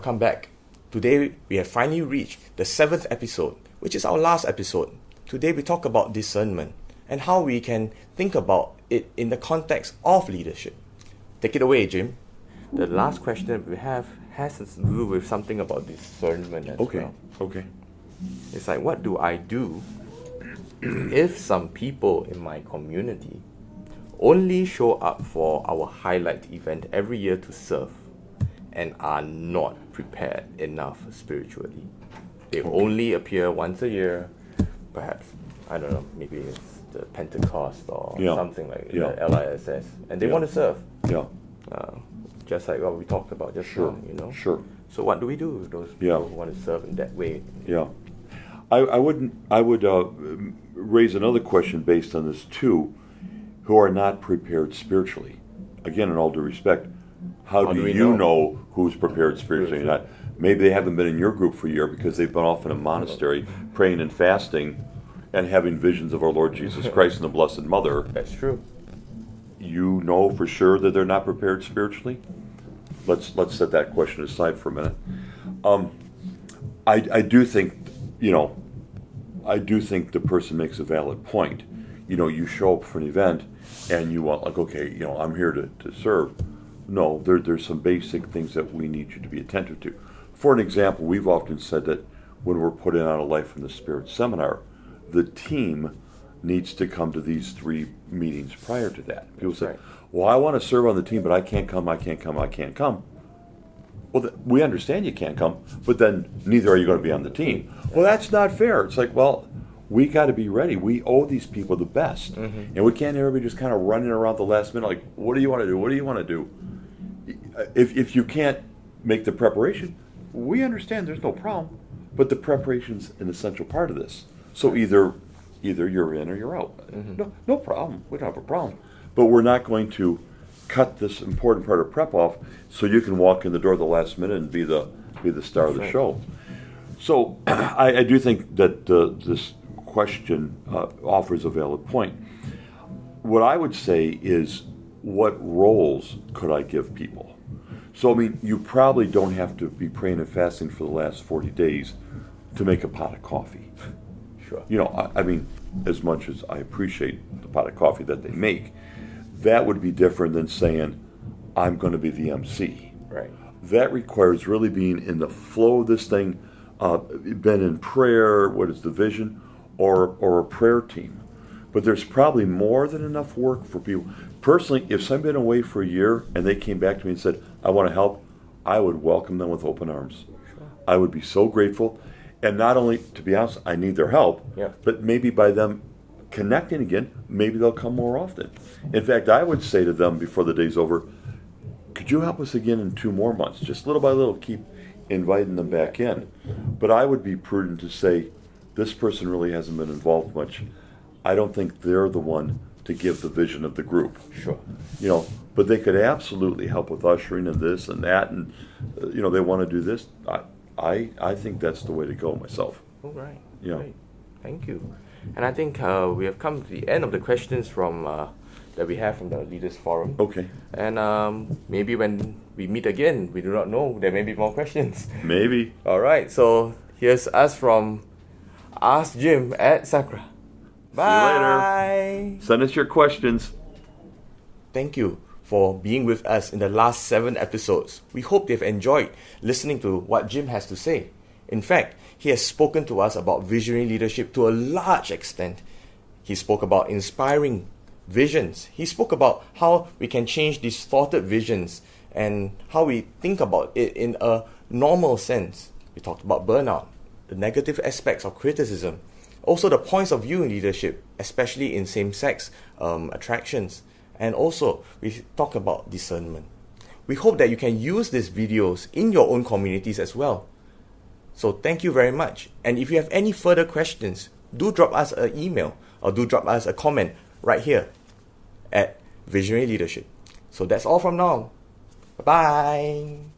welcome back. Today we have finally reached the 7th episode, which is our last episode. Today we talk about discernment and how we can think about it in the context of leadership. Take it away, Jim. The last question that we have has to do with something about discernment as well. Okay. It's like, what do I do if some people in my community only show up for our highlight event every year to serve and are not prepared enough spiritually? They only appear once a year, perhaps, I don't know, maybe it's the Pentecost or something like the LISS, and they want to serve. Just like what we talked about just now, Sure. So what do we do with those people who want to serve in that way? I would raise another question based on this too, who are not prepared spiritually. Again, in all due respect, how do you know who's prepared spiritually or not? Maybe they haven't been in your group for a year because they've been off in a monastery praying and fasting and having visions of our Lord Jesus Christ and the Blessed Mother. That's true. You know for sure that they're not prepared spiritually? Let's set that question aside for a minute. I do think the person makes a valid point. You show up for an event and you want, like, okay, I'm here to serve. No, there's some basic things that we need you to be attentive to. For an example, we've often said that when we're putting on a Life from the Spirit seminar, the team needs to come to these 3 meetings prior to that. People say, well, I want to serve on the team, but I can't come. Well, we understand you can't come, but then neither are you going to be on the team. Well, that's not fair. It's like, well, we got to be ready. We owe these people the best. And we can't have everybody just kind of running around the last minute like, what do you want to do? What do you want to do? If you can't make the preparation, we understand there's no problem, but the preparation's an essential part of this. So either you're in or you're out. No problem. We don't have a problem. But we're not going to cut this important part of prep off so you can walk in the door at the last minute and be the star of the show. So I do think that this question offers a valid point. What I would say is, what roles could I give people? So, you probably don't have to be praying and fasting for the last 40 days to make a pot of coffee. Sure. As much as I appreciate the pot of coffee that they make, that would be different than saying, I'm going to be the MC. Right. That requires really being in the flow of this thing, been in prayer, what is the vision, or a prayer team. But there's probably more than enough work for people. Personally, if somebody's been away for a year and they came back to me and said, I want to help, I would welcome them with open arms. Sure. I would be so grateful. And not only, to be honest, I need their help, but maybe by them connecting again, maybe they'll come more often. In fact, I would say to them before the day's over, could you help us again in 2 more months? Just little by little, keep inviting them back in. But I would be prudent to say, this person really hasn't been involved much. I don't think they're the one to give the vision of the group. Sure. But they could absolutely help with ushering and this and that, and they want to do this. I think that's the way to go myself. All right. Yeah. Great. Thank you. And I think we have come to the end of the questions from that we have from the Leaders Forum. Okay. And maybe when we meet again, we do not know, there may be more questions. Maybe. All right. So here's us from Ask Jim at SACCRE. Bye. See you later. Send us your questions. Thank you for being with us in the last 7 episodes. We hope you've enjoyed listening to what Jim has to say. In fact, he has spoken to us about visionary leadership to a large extent. He spoke about inspiring visions. He spoke about how we can change distorted visions and how we think about it in a normal sense. We talked about burnout, the negative aspects of criticism, also the points of view in leadership, especially in same-sex attractions. And also, we talk about discernment. We hope that you can use these videos in your own communities as well. So thank you very much. And if you have any further questions, do drop us an email or do drop us a comment right here at Visionary Leadership. So that's all from now. Bye-bye.